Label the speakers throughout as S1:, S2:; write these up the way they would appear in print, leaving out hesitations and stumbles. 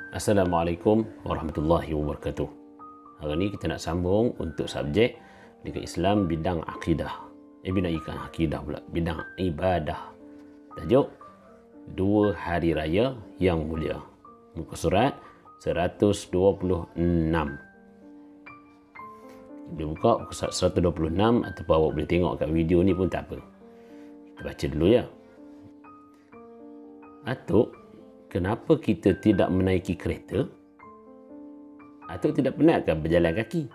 S1: Assalamualaikum warahmatullahi wabarakatuh. Hari ini kita nak sambung untuk subjek dekat Islam bidang akidah. Bidang akidah pula, bidang ibadah. Tajuk Dua Hari Raya yang Mulia. Muka surat 126. Boleh buka muka surat 126 ataupun awak boleh tengok kat video ni pun tak apa. Kita baca dulu ya. Atuk, kenapa kita tidak menaiki kereta? Atuk tidak penatkan berjalan kaki?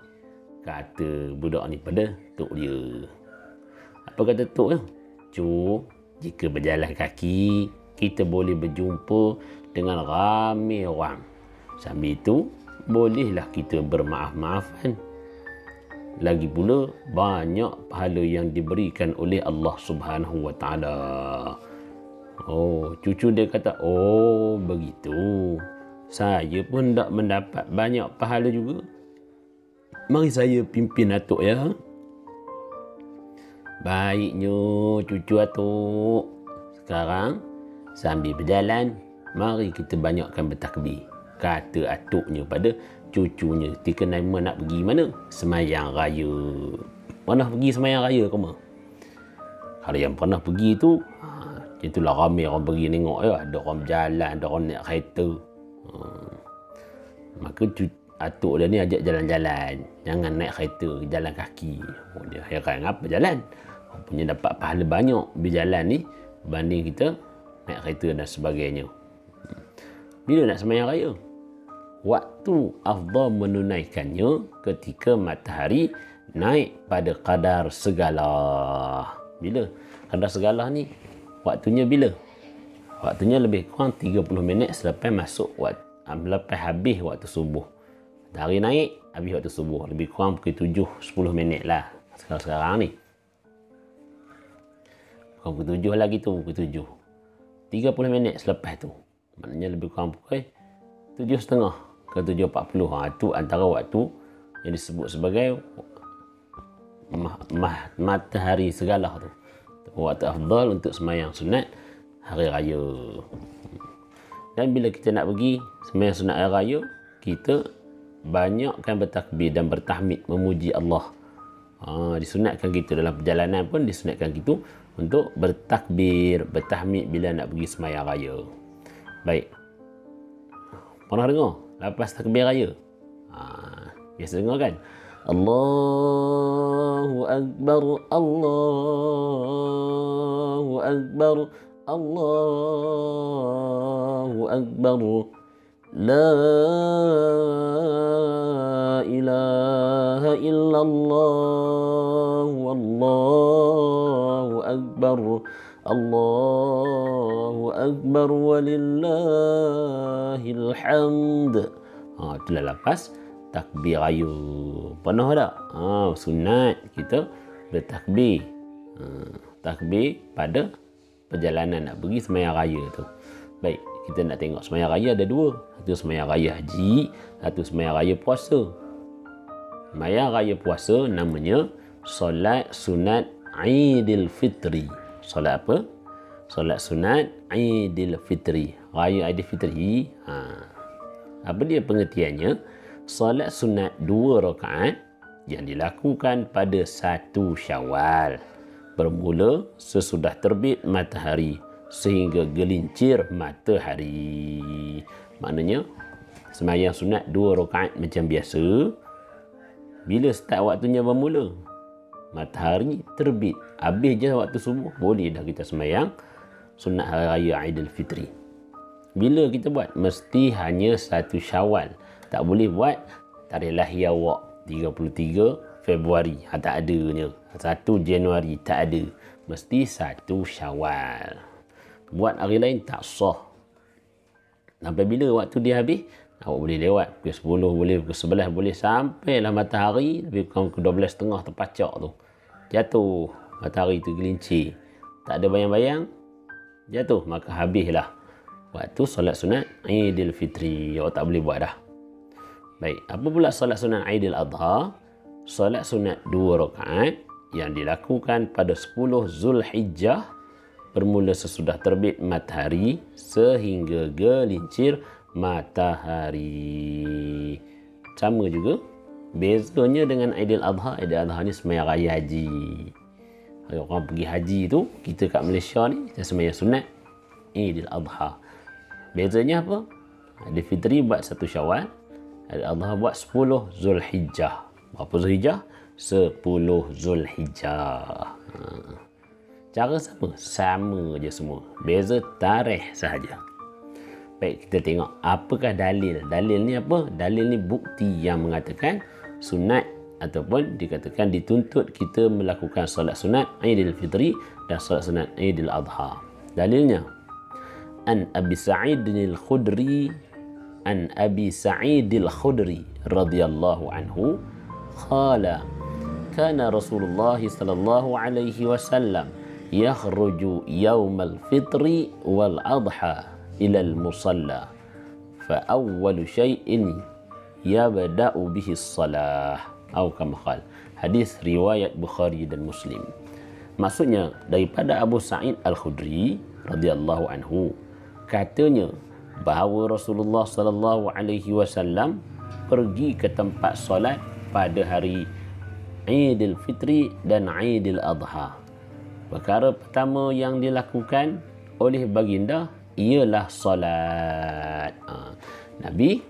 S1: Kata budak ni pada tok dia. Apa kata tok ya? Cuk, jika berjalan kaki, kita boleh berjumpa dengan ramai orang. Sambil itu, bolehlah kita bermaaf-maafan. Lagi pula, banyak pahala yang diberikan oleh Allah Subhanahu Wa Taala. Oh, cucu dia kata, oh begitu. Saya pun tak mendapat banyak pahala juga. Mari saya pimpin atuk ya. Baiknya cucu atuk. Sekarang sambil berjalan, mari kita banyakkan bertakbir. Kata atuknya pada cucunya. Ketika Naimah nak pergi mana? Semayang raya. Pernah pergi semayang raya ke mana? Kalau yang pernah pergi tu, itulah ramai orang pergi tengok ya. Ada orang berjalan, ada orang naik kereta. Maka atuk dia ni ajak jalan-jalan. Jangan naik kereta, jalan kaki. Oh, dia heran apa jalan. Punya dapat pahala banyak berjalan ni berbanding kita naik kereta dan sebagainya. Bila nak sembahyang raya? Waktu afdal menunaikannya ketika matahari naik pada kadar segala. Bila? Kadar segala ni waktunya bila? Waktunya lebih kurang 30 minit selepas masuk lepas habis waktu subuh. Matahari naik, habis waktu subuh. Lebih kurang pukul 7-10 minit lah. Sekarang ni. Pukul 7 lagi tu, pukul 7. 30 minit selepas tu. Maknanya lebih kurang pukul 7.30 ke 7.40. Itu antara waktu yang disebut sebagai matahari segala tu. Waktu afdal untuk sembahyang sunat hari raya. Dan bila kita nak pergi sembahyang sunat hari raya, kita banyakkan bertakbir dan bertahmid memuji Allah. Disunatkan kita dalam perjalanan pun disunatkan kita untuk bertakbir, bertahmid bila nak pergi sembahyang raya. Baik. Pernah dengar lepas takbir raya? Biasa dengar kan? Allahu Akbar, Allahu Akbar, Allahu Akbar, La ilaha illallah, Wallahu Akbar, Allahu Akbar, walillahil hamd. Itulah lepas takbir raya. Pernah tak? Sunat kita bertakbir. Takbir pada perjalanan nak pergi sembahyang raya tu. Baik, kita nak tengok sembahyang raya ada dua. Satu sembahyang raya haji, satu sembahyang raya puasa. Sembahyang raya puasa namanya solat sunat Aidil Fitri. Solat apa? Solat sunat Aidil Fitri. Raya Aidil Fitri. Apa dia pengertiannya? Solat sunat 2 rakaat yang dilakukan pada 1 Syawal. Bermula sesudah terbit matahari sehingga gelincir matahari. Maknanya sembahyang sunat 2 rakaat macam biasa. Bila start waktunya bermula? Matahari terbit. Habis je waktu subuh, boleh dah kita sembahyang sunat hari raya Aidilfitri. Bila kita buat? Mesti hanya 1 Syawal. Tak boleh buat tarikh lahir awak 33 Februari. Tak adanya. 1 Januari tak ada. Mesti 1 Syawal. Buat hari lain tak sah. Sampai bila waktu dia habis? Awak boleh lewat. Pukul 10 boleh, pukul 11 boleh. Sampailah matahari lebih kurang pukul 12.30 terpacak tu. Jatuh. Matahari tu gelincir. Tak ada bayang-bayang. Jatuh. Maka habislah waktu solat sunat Aidilfitri. Awak tak boleh buat dah. Baik. Apa pula solat sunat Aidil Adha? Solat sunat 2 rakaat yang dilakukan pada 10 Zulhijjah bermula sesudah terbit matahari sehingga gelincir matahari. Sama juga bezanya dengan Aidil Adha. Aidil Adha ni sembahyang raya haji. Kalau orang pergi haji tu, kita kat Malaysia ni kita sembahyang sunat Aidil Adha. Bezanya apa? Aidil Fitri buat 1 Syawal, Aidil Adha buat 10 Zulhijjah. Berapa Zulhijjah? 10 Zulhijjah. Cara sama je semua. Beza tarikh sahaja. Baik, kita tengok apakah dalil. Dalil ni apa? Dalil ni bukti yang mengatakan sunat ataupun dikatakan dituntut kita melakukan solat sunat Aidil Fitri dan solat sunat Aidil Adha. Dalilnya an Abi Sa'id al-Khudri radhiyallahu anhu qala kana Rasulullah sallallahu alaihi wasallam yakhruju yawmal fitri wal adha ila al-musalla fa awwalu syai'in yabda'u bihi as-salah atau kama qala. Hadis riwayat Bukhari dan Muslim. Maksudnya daripada Abu Sa'id Al-Khudri radhiyallahu anhu, katanya bahawa Rasulullah sallallahu alaihi wasallam pergi ke tempat solat pada hari Aidil Fitri dan Aidil Adha. Perkara pertama yang dilakukan oleh baginda ialah solat. Nabi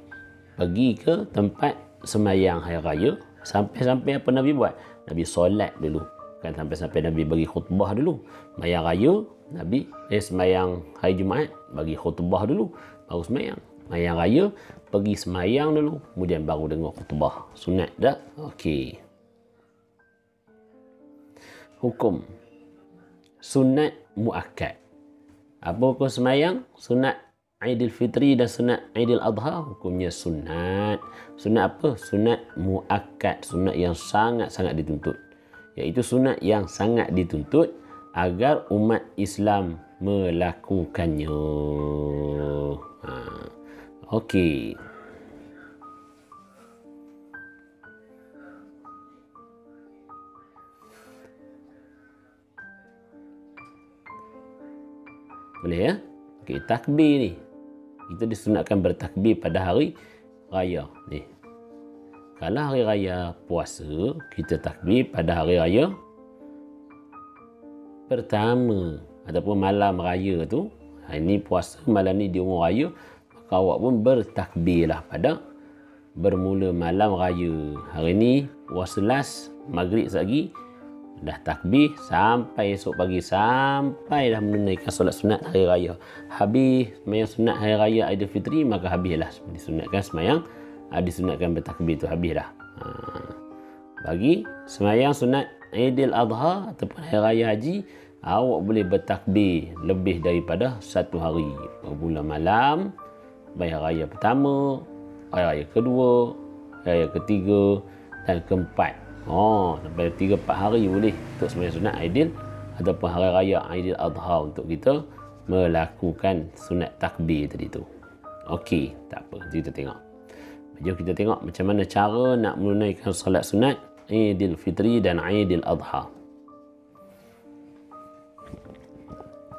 S1: pergi ke tempat sembahyang hari raya. Sampai-sampai apa Nabi buat? Nabi solat dulu. Kan sampai-sampai Nabi bagi khutbah dulu. Sembahyang raya, Nabi sembahyang hari Jumaat, bagi khutbah dulu, baru sembahyang. Sembahyang raya, pergi sembahyang dulu, kemudian baru dengar khutbah. Sunat dah? Okey. Hukum sunat muakkad. Apa hukum sembahyang? Sunat Aidil Fitri dan sunat Aidil Adha, hukumnya sunat. Sunat apa? Sunat muakkad, sunat yang sangat-sangat dituntut. Iaitu sunat yang sangat dituntut agar umat Islam melakukannya. Okey. Boleh ya? Okey, takbir ni. Kita disunatkan bertakbir pada hari raya ni. Kalau hari raya puasa, kita takbir pada hari raya pertama ataupun malam raya tu. Hari ni puasa, malam ni di umur raya, maka awak pun bertakbirlah pada bermula malam raya. Hari ni puasa last, maghrib lagi, dah takbir sampai esok pagi, sampai dah menunaikan solat sunat hari raya. Habis sembahyang sunat hari raya Aidil Fitri, maka habislah disunatkan sembahyang, disunatkan bertakbir tu habis dah. Bagi sembahyang sunat Aidil Adha ataupun hari raya haji, awak boleh bertakbir lebih daripada 1 hari. Bermula malam, hari raya pertama, hari raya kedua, hari raya ketiga dan keempat. Sampai 3-4 hari boleh untuk sembahyang sunat Aidil ataupun hari raya Aidil Adha untuk kita melakukan sunat takbir tadi tu. Okey, tak apa, kita tengok. Jom kita tengok macam mana cara nak menunaikan solat sunat Aidil Fitri dan Aidil Adha.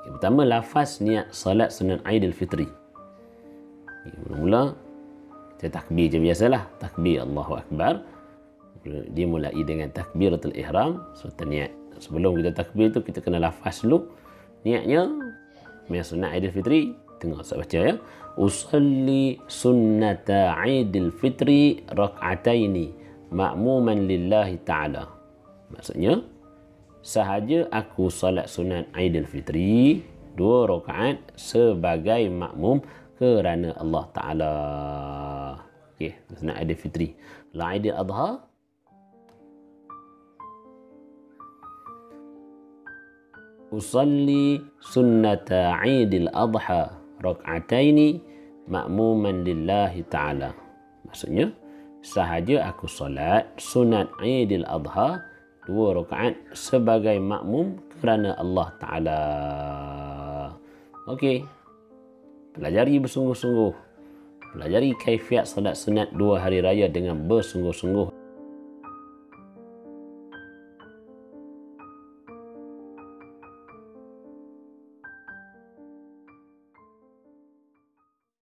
S1: Pertama, lafaz niat solat sunat Aidil Fitri. Mula-mula kita takbir je biasalah, takbir Allahu Akbar. Dimulai dengan takbiratul ihram serta niat. Sebelum kita takbir tu, kita kena lafaz dulu niatnya. Sunat Aidil Fitri, tengok saya baca ya. Usalli sunnata Aidil Fitri rak'ataini ma'muman lillahi ta'ala. Maksudnya, sahaja aku solat sunat Aidil Fitri 2 rakaat sebagai makmum kerana Allah Ta'ala. Okey, sunat Aidil Fitri. Aidil Adha, usalli sunnata Aidil Adha rak'ataini ma'muman lillahi ta'ala. Maksudnya, sahaja aku solat sunat Aidil Adha 2 rakaat sebagai makmum kerana Allah Ta'ala. Okey. Pelajari bersungguh-sungguh. Pelajari kaifiat solat sunat 2 hari raya dengan bersungguh-sungguh.